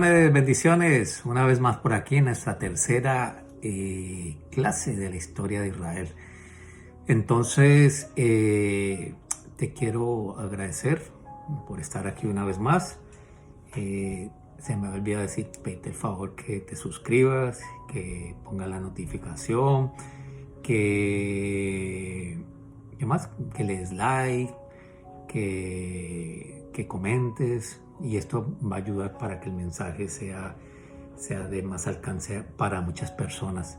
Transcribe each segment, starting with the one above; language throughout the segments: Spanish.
bendiciones, una vez más por aquí en nuestra tercera clase de la historia de Israel. Entonces, te quiero agradecer por estar aquí una vez más. Se me olvidó decir, pedirte el favor que te suscribas, que pongas la notificación, ¿qué más? Que le des like, que comentes, y esto va a ayudar para que el mensaje sea de más alcance para muchas personas.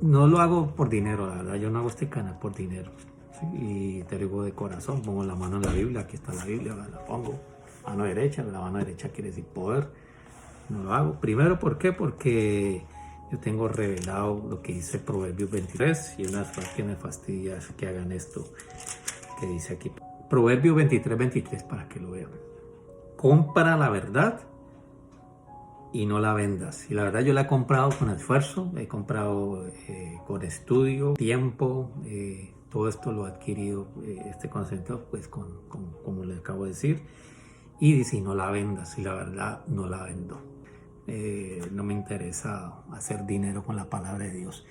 No lo hago por dinero, la verdad, yo no hago este canal por dinero, ¿sí? Y te digo de corazón, pongo la mano en la Biblia, aquí está la Biblia, la pongo, mano derecha, la mano derecha quiere decir poder. No lo hago. Primero, ¿por qué? Porque yo tengo revelado lo que dice Proverbios 23 y unas cosas que me fastidia es que hagan esto que dice aquí. Proverbios 23 para que lo vean. Compra la verdad y no la vendas. Y la verdad yo la he comprado con esfuerzo, he comprado con estudio, tiempo, todo esto lo he adquirido, este conocimiento, pues como le acabo de decir. Y dice, no la vendas, y la verdad no la vendo. No me interesa hacer dinero con la palabra de Dios,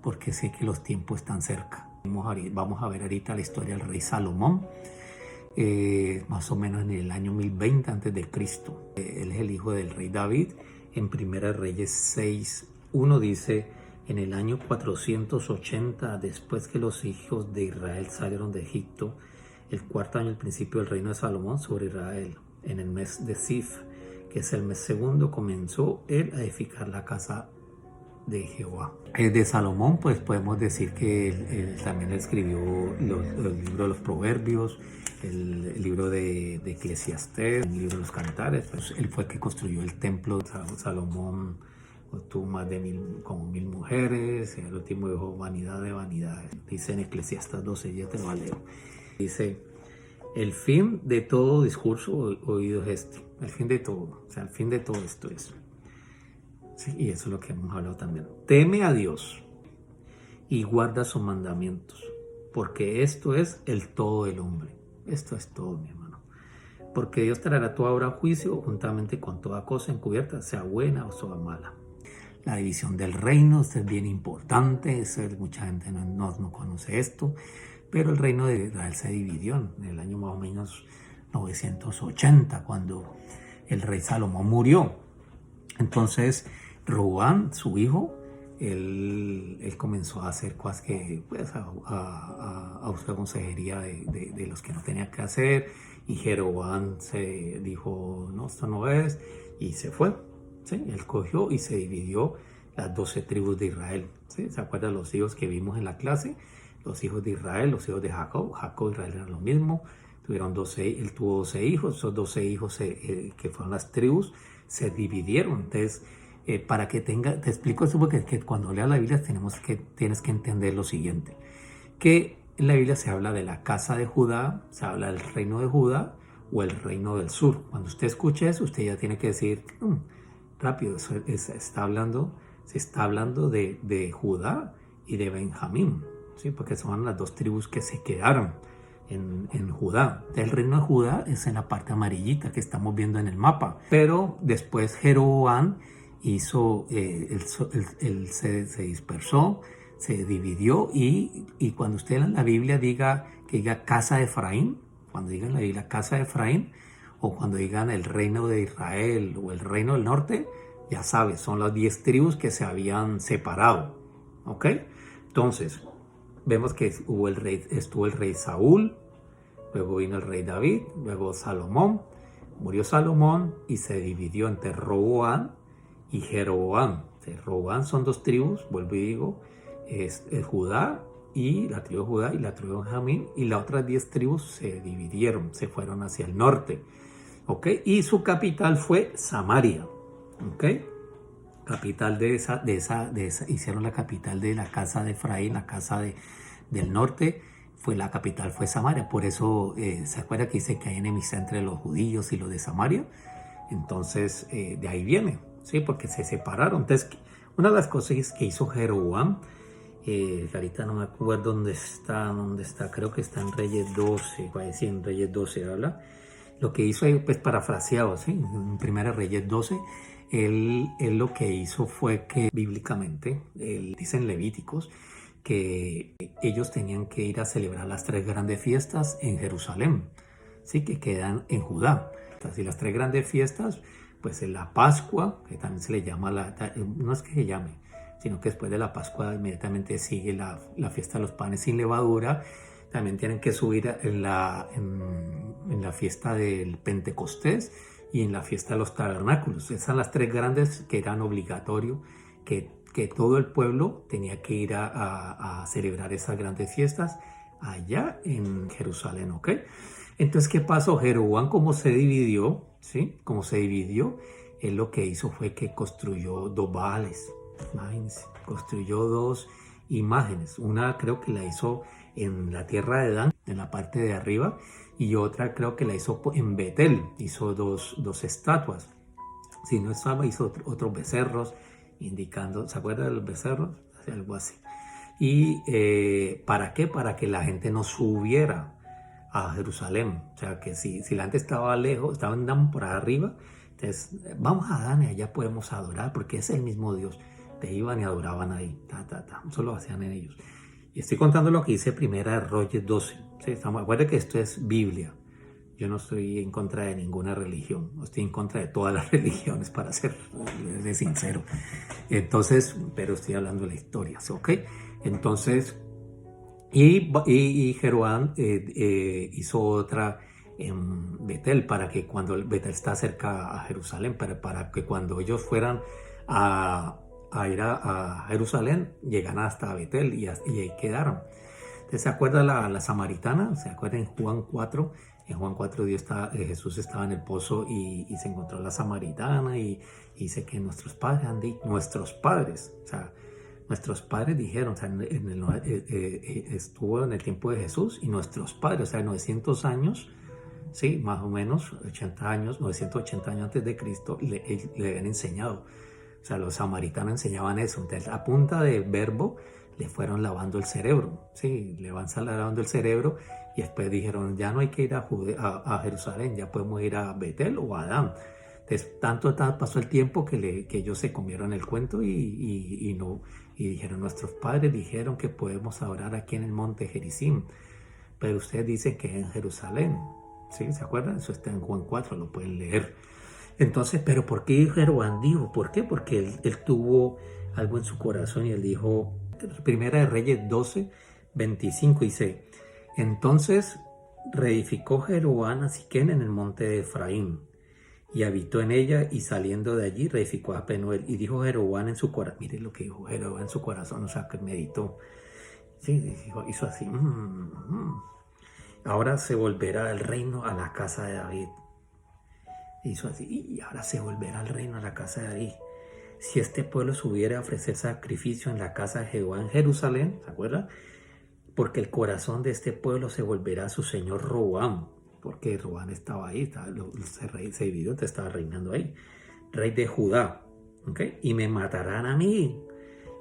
porque sé que los tiempos están cerca. Vamos a ver ahorita la historia del rey Salomón, más o menos en el año 1020 antes de Cristo. Él es el hijo del rey David. En Primera Reyes 6:1 dice, en el año 480, después que los hijos de Israel salieron de Egipto, el cuarto año, el principio del reino de Salomón sobre Israel, en el mes de Sif, que es el mes segundo, comenzó él a edificar la casa de Jehová. De Salomón, pues podemos decir que él también escribió el libro de los Proverbios, el libro de Eclesiastés, el libro de los Cantares. Pues él fue el que construyó el templo. Salomón tuvo más de 1000 mujeres. El último dijo vanidad de vanidades. Dice en Eclesiastés 12, ya te lo leo. Dice, el fin de todo discurso oído es este. El fin de todo, o sea, el fin de todo esto es. Sí, y eso es lo que hemos hablado también. Teme a Dios y guarda sus mandamientos, porque esto es el todo del hombre. Esto es todo, mi hermano. Porque Dios traerá toda obra a juicio juntamente con toda cosa encubierta, sea buena o sea mala. La división del reino, esto es bien importante. Mucha gente no conoce esto, pero el reino de Israel se dividió en el año más o menos 980, cuando el rey Salomón murió. Entonces, Roboam, su hijo, él comenzó a hacer cosas que, pues, a usar consejería de los que no tenía que hacer, y Jeroboam se dijo, no, esto no es, y se fue, ¿sí? Él cogió y se dividió las 12 tribus de Israel, ¿sí? ¿Se acuerdan los hijos que vimos en la clase? Los hijos de Israel, los hijos de Jacob y Israel eran lo mismo. Él tuvo 12 hijos, esos 12 hijos que fueron las tribus, se dividieron. Entonces, para que te explico eso, porque que cuando leas la Biblia tienes que entender lo siguiente, que en la Biblia se habla de la casa de Judá, se habla del reino de Judá o el reino del sur. Cuando usted escuche eso, usted ya tiene que decir, rápido, se está hablando de Judá y de Benjamín, ¿sí? Porque son las dos tribus que se quedaron en Judá. El reino de Judá es en la parte amarillita que estamos viendo en el mapa. Pero después Jeroboam hizo, él se dispersó, se dividió, y cuando usted en la Biblia diga casa de Efraín, cuando digan la Biblia casa de Efraín, o cuando digan el reino de Israel o el reino del norte, ya sabes, son las 10 tribus que se habían separado. ¿Ok? Entonces, vemos que estuvo el rey Saúl, luego vino el rey David, luego Salomón. Murió Salomón y se dividió entre Roboam y Jeroboam. Roboam son 2 tribus, vuelvo y digo, es Judá, y la tribu de Judá y la tribu de Benjamín, y las otras 10 tribus se dividieron, se fueron hacia el norte. ¿Ok? Y su capital fue Samaria. ¿Ok? Capital hicieron la capital de la casa de Efraín, la casa del norte, la capital fue Samaria. Por eso, ¿se acuerda que dice que hay enemistad entre los judíos y los de Samaria? Entonces, de ahí viene, ¿sí? Porque se separaron. Entonces, una de las cosas que hizo Jeroboam, ahorita no me acuerdo dónde está, creo que está en Reyes 12, en Reyes 12 habla, Lo que hizo, pues parafraseado, ¿sí? En Primera Reyes 12, él lo que hizo fue que bíblicamente, él dice en Levíticos, que ellos tenían que ir a celebrar las tres grandes fiestas en Jerusalén, ¿sí? Que quedan en Judá. Entonces, las tres grandes fiestas, pues en la Pascua, que también se le llama, no es que se llame, sino que después de la Pascua inmediatamente sigue la fiesta de los panes sin levadura. También tienen que subir en la fiesta del Pentecostés y en la fiesta de los tabernáculos. Esas son las tres grandes que eran obligatorio, que todo el pueblo tenía que ir a celebrar esas grandes fiestas allá en Jerusalén, ¿ok? Entonces, ¿qué pasó? Jeroboam, como se dividió, ¿sí? Como se dividió, él lo que hizo fue que construyó dos Baales. Imagínense, construyó dos imágenes. Una creo que la hizo en la tierra de Dan, en la parte de arriba, y otra creo que la hizo en Betel. Hizo dos estatuas. Si no estaba, hizo otros becerros, indicando, ¿se acuerdan de los becerros? Algo así. ¿Y para qué? Para que la gente no subiera a Jerusalén. O sea, que si la gente estaba lejos, estaban andando por arriba, entonces vamos a Dan y allá podemos adorar, porque es el mismo Dios. Te iban y adoraban ahí. Eso lo hacían en ellos. Y estoy contando lo que dice Primera de Reyes 12. ¿Sí? Acuérdense que esto es Biblia. Yo no estoy en contra de ninguna religión, estoy en contra de todas las religiones, para ser sincero. Entonces, pero estoy hablando de la historia, ¿ok? Entonces, y Jeroboam hizo otra en Betel, para que cuando Betel está cerca a Jerusalén, para que cuando ellos fueran a ir a Jerusalén, llegan hasta Betel y ahí quedaron. ¿Se acuerda la samaritana? ¿Se acuerda en Juan 4? En Juan 4 Jesús estaba en el pozo y se encontró la samaritana y dice que nuestros padres o sea, nuestros padres dijeron, o sea, estuvo en el tiempo de Jesús y nuestros padres, o sea, 900 años, sí, más o menos, 80 años, 980 años antes de Cristo, le habían enseñado. O sea, los samaritanos enseñaban eso. Entonces, a punta de verbo, le fueron lavando el cerebro. Sí, le van lavando el cerebro y después dijeron, ya no hay que ir a Jerusalén, ya podemos ir a Betel o a Adán. Entonces, tanto pasó el tiempo que ellos se comieron el cuento y dijeron, nuestros padres dijeron que podemos adorar aquí en el monte Gerizim, pero ustedes dicen que es en Jerusalén. ¿Sí? ¿Se acuerdan? Eso está en Juan 4, lo pueden leer. Entonces, ¿pero por qué Jeroboam dijo? ¿Por qué? Porque él tuvo algo en su corazón y él dijo, Primera de Reyes 12, 25, dice, entonces reedificó Jeroboam a Siquén en el monte de Efraín y habitó en ella, y saliendo de allí reedificó a Penuel. Y dijo Jeroboam en su corazón, mire lo que dijo Jeroboam en su corazón, o sea, que meditó. Sí, hizo así. Ahora se volverá el reino a la casa de David. Hizo así, y ahora se volverá el reino a la casa de David. Si este pueblo subiera a ofrecer sacrificio en la casa de Jehová en Jerusalén, ¿se acuerdan? Porque el corazón de este pueblo se volverá a su señor Roboam, porque Roboam estaba ahí, se dividió, estaba reinando ahí, rey de Judá, ¿ok? Y me matarán a mí,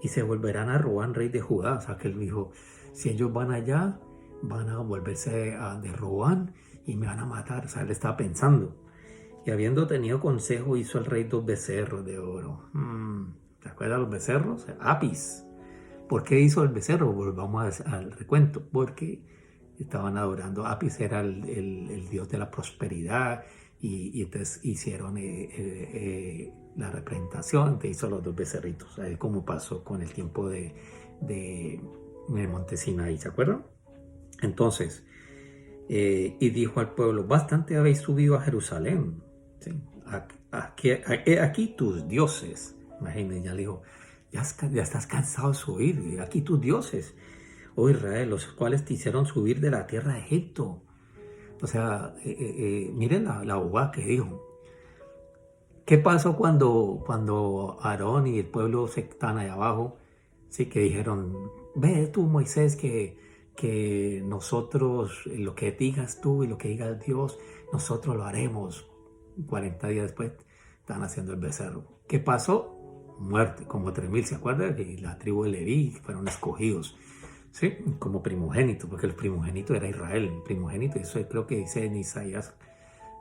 y se volverán a Roboam, rey de Judá. O sea, que él dijo, si ellos van allá, van a volverse de Roboam y me van a matar. O sea, él estaba pensando. Y habiendo tenido consejo, hizo el rey dos becerros de oro. ¿Se acuerdan los becerros? Apis. ¿Por qué hizo el becerro? Volvamos al recuento. Porque estaban adorando. Apis era el dios de la prosperidad. Y entonces hicieron la representación. Entonces hizo los dos becerritos. Ahí como pasó con el tiempo en el monte Sinaí. ¿Se acuerdan? Entonces, y dijo al pueblo, bastante habéis subido a Jerusalén. ¿Sí? Aquí tus dioses. Imagínense, ya le dijo, ya estás cansado de subir. Aquí tus dioses, oh Israel, los cuales te hicieron subir de la tierra de Egipto. O sea, miren la bobada que dijo. ¿Qué pasó cuando Aarón y el pueblo se están allá abajo? Sí, que dijeron, ve tú, Moisés, que nosotros, lo que digas tú y lo que diga Dios, nosotros lo haremos. 40 días después están haciendo el becerro. ¿Qué pasó? Muerte, como 3.000, ¿se acuerdan? Que la tribu de Leví fueron escogidos, ¿sí? Como primogénito, porque el primogénito era Israel, el primogénito, eso creo que dice en Isaías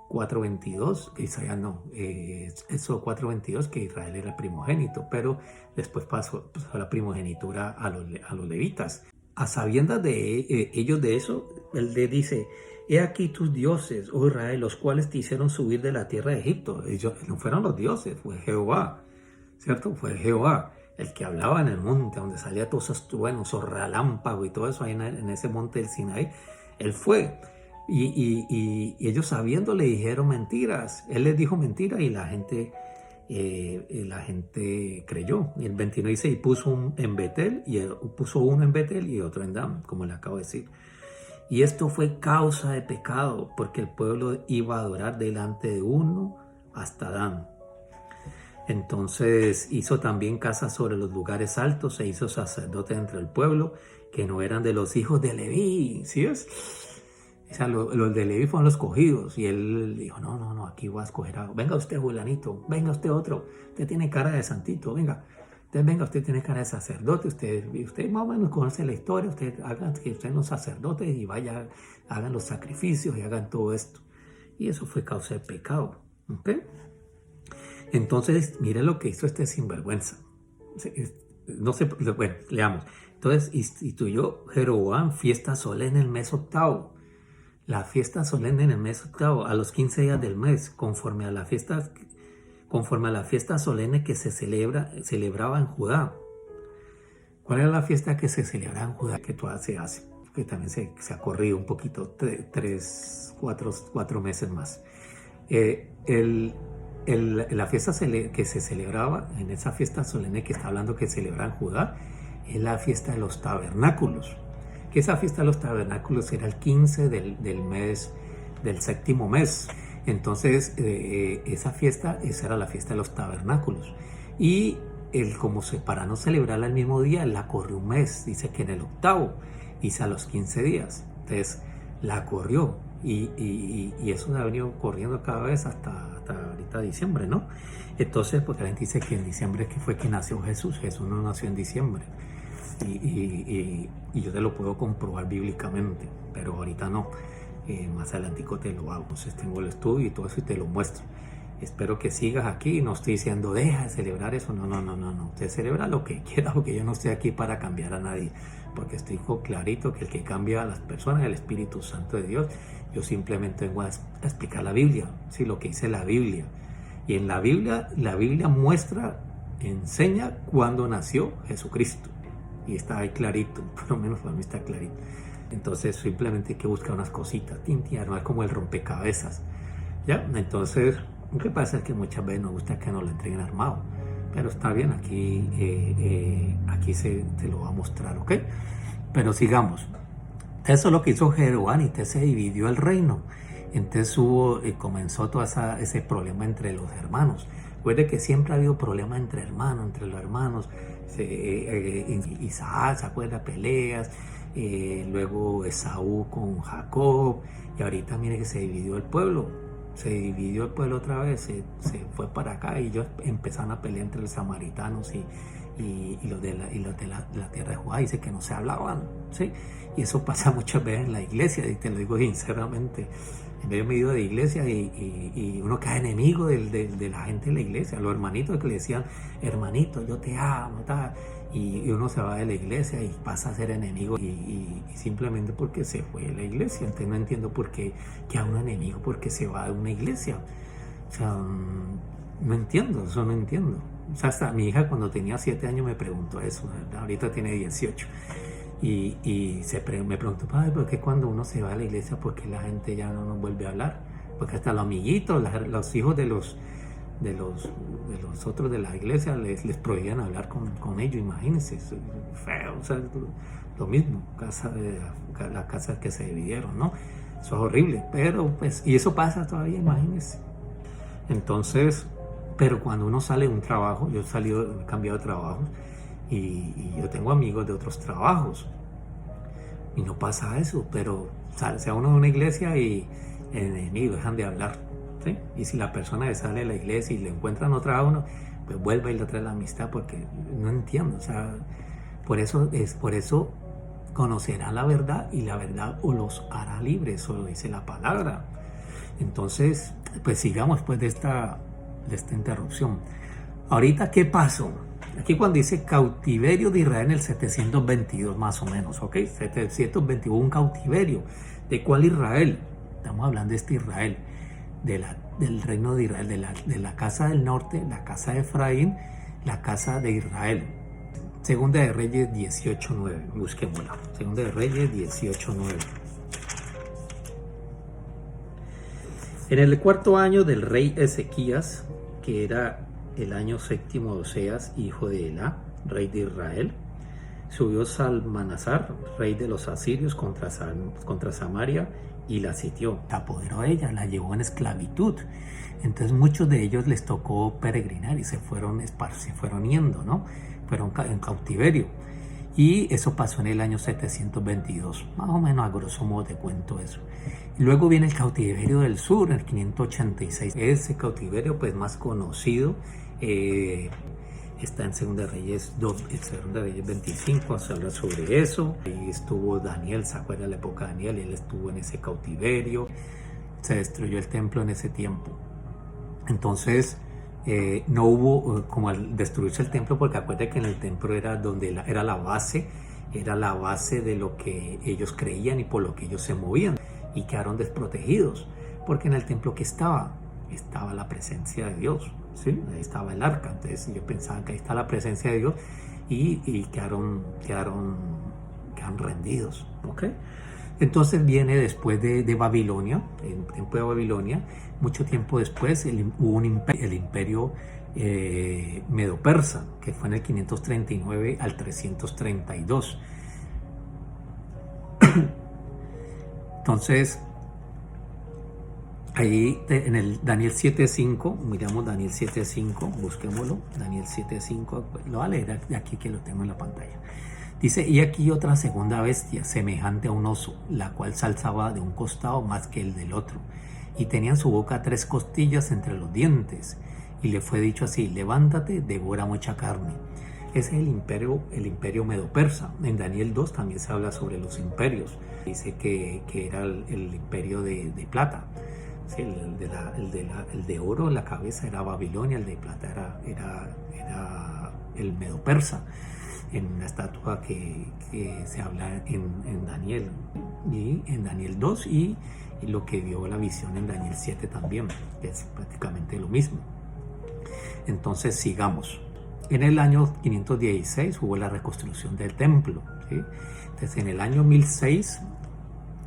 4:22, Isaías no, Éxodo 4:22, que Israel era el primogénito, pero después pasó la primogenitura a los levitas. A sabiendas de ellos de eso, él le dice: he aquí tus dioses, oh Israel, los cuales te hicieron subir de la tierra de Egipto. Ellos no fueron los dioses, fue Jehová, ¿cierto? Fue Jehová el que hablaba en el monte, donde salía todos esos truenos, esos relámpagos y todo eso ahí en ese monte del Sinaí. Él fue. Y ellos sabiendo le dijeron mentiras. Él les dijo mentiras y la gente creyó. Y el 29 dice: y puso en Betel, puso uno en Betel y otro en Dan, como le acabo de decir. Y esto fue causa de pecado, porque el pueblo iba a adorar delante de uno hasta Dan. Entonces hizo también casas sobre los lugares altos, e hizo sacerdotes entre el pueblo, que no eran de los hijos de Leví. ¿Sí ves? O sea, los de Leví fueron los escogidos. Y él dijo: no, aquí voy a escoger algo. Venga usted, fulanito, venga usted otro. Usted tiene cara de santito, venga. Usted tiene cara de sacerdote. Usted más o menos conoce la historia. Usted haga que ustedes los sacerdotes y vaya, hagan los sacrificios y hagan todo esto. Y eso fue causa de pecado. ¿Ok? Entonces, mire lo que hizo este sinvergüenza. No sé, bueno, leamos. Entonces, instituyó Jeroboam fiesta solemne en el mes octavo. La fiesta solemne en el mes octavo, a los 15 días del mes, conforme a la fiesta solemne que se celebraba en Judá. ¿Cuál era la fiesta que se celebraba en Judá? Que todavía se hace, que también se ha corrido un poquito, 4 meses más. La fiesta que se celebraba, en esa fiesta solemne que está hablando que celebraba en Judá, es la fiesta de los tabernáculos. Que esa fiesta de los tabernáculos era el 15 del mes, del séptimo mes. Entonces, esa era la fiesta de los tabernáculos. Y para no celebrarla el mismo día, la corrió un mes. Dice que en el octavo, dice a los 15 días. Entonces, la corrió. Y eso ha venido corriendo cada vez hasta ahorita diciembre, ¿no? Entonces, porque la gente dice que en diciembre fue que nació Jesús. Jesús no nació en diciembre. Y yo te lo puedo comprobar bíblicamente, pero ahorita no. Más adelantico te lo hago. Entonces tengo el estudio y todo eso y te lo muestro. Espero que sigas aquí. No estoy diciendo deja de celebrar eso. No. Usted celebra lo que quiera, porque yo no estoy aquí para cambiar a nadie, porque estoy clarito que el que cambia a las personas es el Espíritu Santo de Dios. Yo simplemente vengo a explicar la Biblia, ¿sí? Lo que dice la Biblia. Y en la Biblia enseña cuándo nació Jesucristo. Y está ahí clarito, por lo menos para mí está clarito. Entonces simplemente hay que buscar unas cositas, no es como el rompecabezas. ¿Ya? Entonces, lo que pasa es que muchas veces nos gusta que nos lo entreguen armado. Pero está bien, aquí te lo va a mostrar, ¿ok? Pero sigamos. Eso es lo que hizo Jeroboam, y entonces se dividió el reino. Entonces comenzó todo ese problema entre los hermanos. Recuerde que siempre ha habido problemas entre los hermanos. Isaac, ¿se acuerda? Peleas. Luego Esaú con Jacob. Y ahorita mire que se dividió el pueblo. Se dividió el pueblo otra vez. Se fue para acá y ellos empezaron a pelear entre los samaritanos y los de la tierra de Judá. Dice que no se hablaban, ¿sí? Y eso pasa muchas veces en la iglesia, y te lo digo sinceramente. En vez de medio de iglesia y uno queda enemigo de la gente de la iglesia, los hermanitos que le decían: hermanito, yo te amo, tal. Y uno se va de la iglesia y pasa a ser enemigo y simplemente porque se fue de la iglesia. Entonces no entiendo por qué queda uno enemigo porque se va de una iglesia. O sea, no entiendo, eso no entiendo. O sea, hasta mi hija cuando tenía 7 años me preguntó eso, ¿verdad? Ahorita tiene 18. Me preguntó: padre, ¿por qué cuando uno se va a la iglesia, por qué la gente ya no nos vuelve a hablar? Porque hasta los amiguitos, los hijos de los otros de la iglesia les prohibían hablar con ellos. Imagínense, es feo. O sea, lo mismo, la casa que se dividieron, ¿no? Eso es horrible, pero pues, y eso pasa todavía, imagínense. Entonces, pero cuando uno sale de un trabajo, yo he cambiado de trabajo, y yo tengo amigos de otros trabajos y no pasa eso, pero sale uno de una iglesia y enemigos dejan de hablar, ¿sí? Y si la persona sale de la iglesia y le encuentran otra a uno, pues vuelve y le trae la amistad, porque no entiendo. O sea, por eso conocerán la verdad y la verdad os los hará libres. Eso lo dice la palabra. Entonces, pues sigamos después de esta interrupción. Ahorita, ¿qué pasó? Aquí cuando dice cautiverio de Israel en el 722 más o menos, ¿ok? 721, un cautiverio. ¿De cuál Israel? Estamos hablando de este Israel, del reino de Israel, de la casa del norte, la casa de Efraín, la casa de Israel. Segunda de Reyes 18:9, busquémosla. Segunda de Reyes 18:9. En el cuarto año del rey Ezequías, que era el año séptimo de Oseas, hijo de Elá, rey de Israel, subió Salmanasar, rey de los asirios, contra Samaria y la sitió. Se apoderó de ella, la llevó en esclavitud. Entonces muchos de ellos les tocó peregrinar y se fueron yendo, ¿no? Fueron en cautiverio. Y eso pasó en el año 722, más o menos a grosso modo te cuento eso. Y luego viene el cautiverio del sur, en el 586. Ese cautiverio pues más conocido está en Segunda de Reyes 2, Segunda de Reyes 25, se habla sobre eso. Ahí estuvo Daniel, ¿se acuerda de la época de Daniel? Él estuvo en ese cautiverio, se destruyó el templo en ese tiempo. Entonces no hubo como al destruirse el templo, porque acuérdate que en el templo era donde era la base de lo que ellos creían y por lo que ellos se movían, y quedaron desprotegidos, porque en el templo que estaba la presencia de Dios, ¿sí? Ahí estaba el arca. Entonces yo pensaba que ahí está la presencia de Dios y quedaron rendidos, ¿ok? Entonces viene después de Babilonia, el tiempo de Babilonia, mucho tiempo después hubo el imperio medo-persa, que fue en el 539 al 332. Entonces, ahí en el Daniel 7.5, miramos Daniel 7.5, busquémoslo, Daniel 7.5, lo voy a leer aquí que lo tengo en la pantalla. Dice, y aquí otra segunda bestia, semejante a un oso, la cual se alzaba de un costado más que el del otro, y tenía en su boca 3 costillas entre los dientes, y le fue dicho así, levántate, devora mucha carne. Ese es el imperio medo-persa. En Daniel 2 también se habla sobre los imperios. Dice que era el imperio de plata. Sí, el de oro en la cabeza era Babilonia, el de plata era el medo-persa, en una estatua que se habla en Daniel y en Daniel 2 y lo que dio la visión en Daniel 7 también, que es prácticamente lo mismo. Entonces sigamos. En el año 516 hubo la reconstrucción del templo, ¿sí? Entonces en el año 1006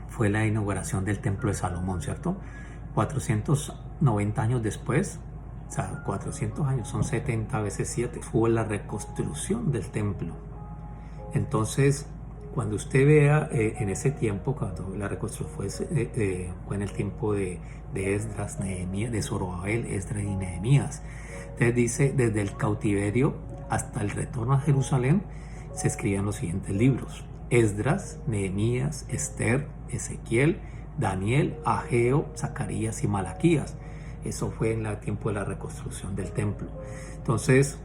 fue la inauguración del templo de Salomón, ¿cierto? 490 años después, o sea, 400 años, son 70 veces 7, fue la reconstrucción del templo. Entonces, cuando usted vea en ese tiempo, cuando la reconstrucción fue en el tiempo de Esdras, Nehemías, de Zorobabel, Esdras y Nehemías. Entonces dice, desde el cautiverio hasta el retorno a Jerusalén, se escribían los siguientes libros: Esdras, Nehemías, Esther, Ezequiel, Daniel, Ageo, Zacarías y Malaquías. Eso fue en el tiempo de la reconstrucción del templo. Entonces,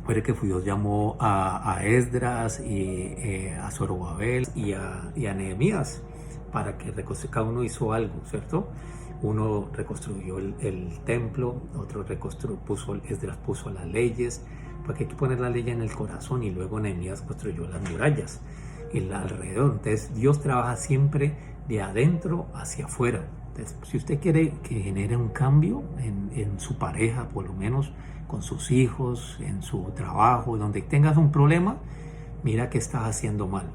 fue que Dios llamó a Esdras y a Zorobabel y a Nehemías para que cada uno hizo algo, ¿cierto? Uno reconstruyó el templo, otro Esdras puso las leyes, porque hay que poner la ley en el corazón, y luego Nehemías construyó las murallas y alrededor. Entonces Dios trabaja siempre de adentro hacia afuera. Entonces, si usted quiere que genere un cambio en su pareja, por lo menos con sus hijos, en su trabajo, donde tengas un problema, mira qué estás haciendo mal,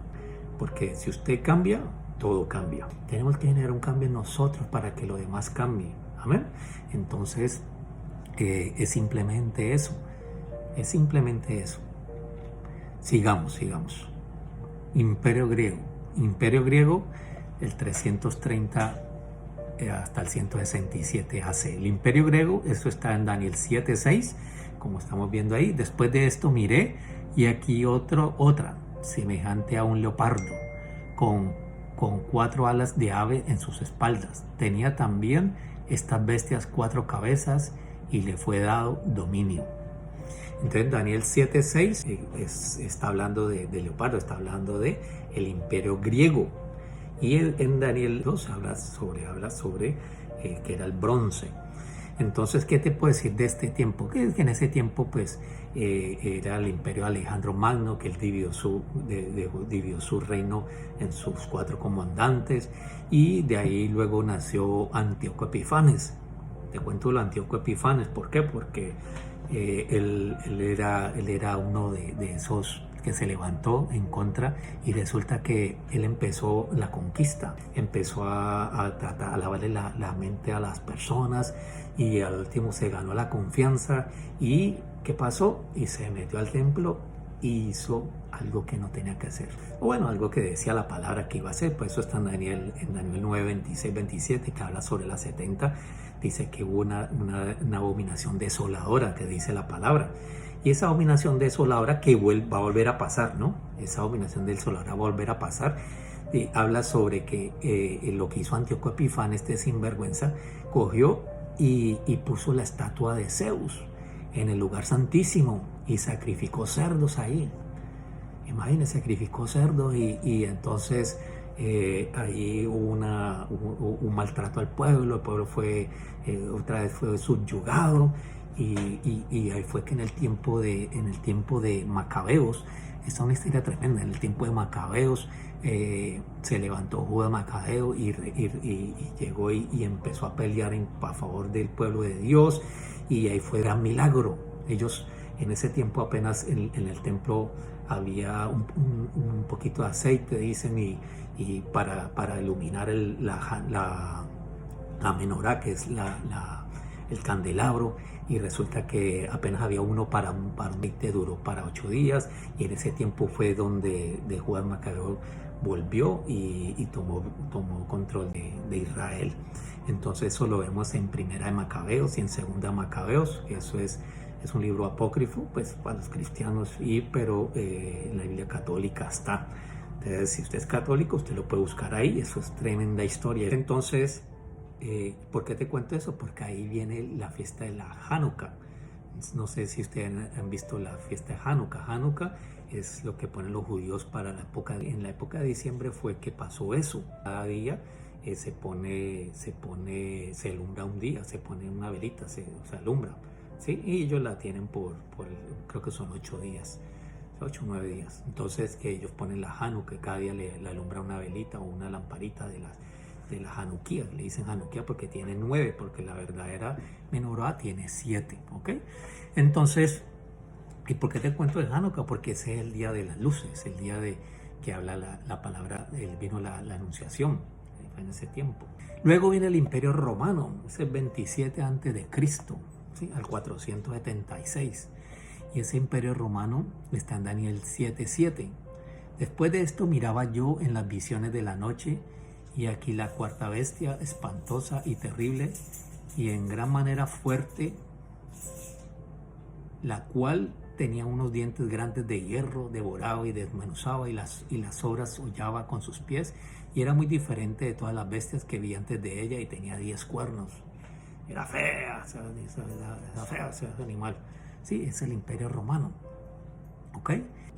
porque si usted cambia, todo cambia. Tenemos que generar un cambio en nosotros para que lo demás cambie. Amén. Entonces es simplemente eso. Es simplemente eso. Sigamos. Imperio griego, el 330 hasta el 167 AC. El imperio griego, eso está en Daniel 7:6, como estamos viendo ahí. Después de esto miré, y aquí otra, semejante a un leopardo, con 4 alas de ave en sus espaldas. Tenía también estas bestias 4 cabezas, y le fue dado dominio. Entonces Daniel 7:6 está hablando de leopardo, está hablando de el imperio griego. Y en Daniel 2 habla sobre que era el bronce. Entonces, ¿qué te puedo decir de este tiempo? Que en ese tiempo, pues, era el imperio de Alejandro Magno, que él dividió su reino en sus 4 comandantes, y de ahí luego nació Antíoco Epifanes. Te cuento lo de Antíoco Epifanes, ¿por qué? Porque él era uno de esos que se levantó en contra, y resulta que él empezó la conquista, empezó a tratar, a lavarle la mente a las personas, y al último se ganó la confianza. ¿Y qué pasó? Y se metió al templo y hizo algo que no tenía que hacer, o bueno, algo que decía la palabra que iba a hacer. Pues eso está en Daniel 9, 26, 27, que habla sobre las 70. Dice que hubo una abominación desoladora, que dice la palabra. Y esa abominación desoladora que va a volver a pasar, ¿no? Esa abominación desoladora va a volver a pasar. Habla sobre que lo que hizo Antíoco Epífanes, este sinvergüenza, cogió y puso la estatua de Zeus en el lugar santísimo y sacrificó cerdos ahí. Imagínense, sacrificó cerdos, y entonces ahí hubo un maltrato al pueblo. El pueblo otra vez fue subyugado, y ahí fue que en el tiempo de Macabeos, esta es una historia tremenda. En el tiempo de Macabeos se levantó Judas Macabeo y llegó y empezó a pelear a favor del pueblo de Dios, y ahí fue gran milagro. Ellos en ese tiempo apenas en el templo había un poquito de aceite, dicen, y para iluminar la menorá, que es el candelabro, y resulta que apenas había uno para un aceite, duró para 8 días, y en ese tiempo fue donde Judas Macabeo volvió y tomó control de Israel. Entonces eso lo vemos en Primera de Macabeos y en Segunda de Macabeos. Eso es un libro apócrifo, pues, para los cristianos, pero en la Biblia católica está. Entonces, si usted es católico, usted lo puede buscar ahí. Eso es tremenda historia. Entonces, ¿por qué te cuento eso? Porque ahí viene la fiesta de la Hanukkah. No sé si ustedes han visto la fiesta de Hanukkah. Hanukkah es lo que ponen los judíos para la época. En la época de diciembre fue que pasó eso. Cada día se alumbra un día, se pone una velita, se alumbra, ¿sí? Y ellos la tienen creo que son 8 días, 8 o 9 días. Entonces, que ellos ponen la Hanukkah, cada día le alumbra una velita o una lamparita de la Hanukkah. Le dicen Hanukkah porque tiene 9, porque la verdadera menorá tiene 7, ¿ok? Entonces, ¿y por qué te cuento de Hanukkah? Porque ese es el día de las luces, el día que habla la palabra, vino la anunciación en ese tiempo. Luego viene el Imperio Romano, es el 27 a.C., ¿sí? Al 476. Y ese Imperio Romano está en Daniel 7:7. Después de esto miraba yo en las visiones de la noche, y aquí la cuarta bestia, espantosa y terrible, y en gran manera fuerte, la cual tenía unos dientes grandes de hierro, devoraba y desmenuzaba, y las obras hollaba con sus pies, y era muy diferente de todas las bestias que vi antes de ella, y tenía 10 cuernos. Era fea, era fea ese animal. Sí, es el Imperio Romano. ¿Ok?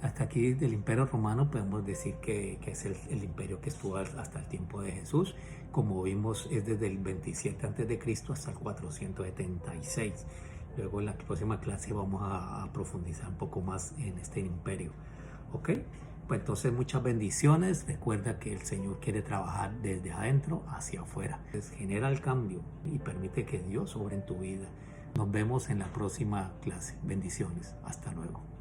Hasta aquí del Imperio Romano podemos decir que es el imperio que estuvo hasta el tiempo de Jesús. Como vimos, es desde el 27 a.C. hasta el 476. Luego en la próxima clase vamos a profundizar un poco más en este imperio. ¿Ok? Pues entonces, muchas bendiciones. Recuerda que el Señor quiere trabajar desde adentro hacia afuera. Entonces, genera el cambio y permite que Dios obre en tu vida. Nos vemos en la próxima clase. Bendiciones. Hasta luego.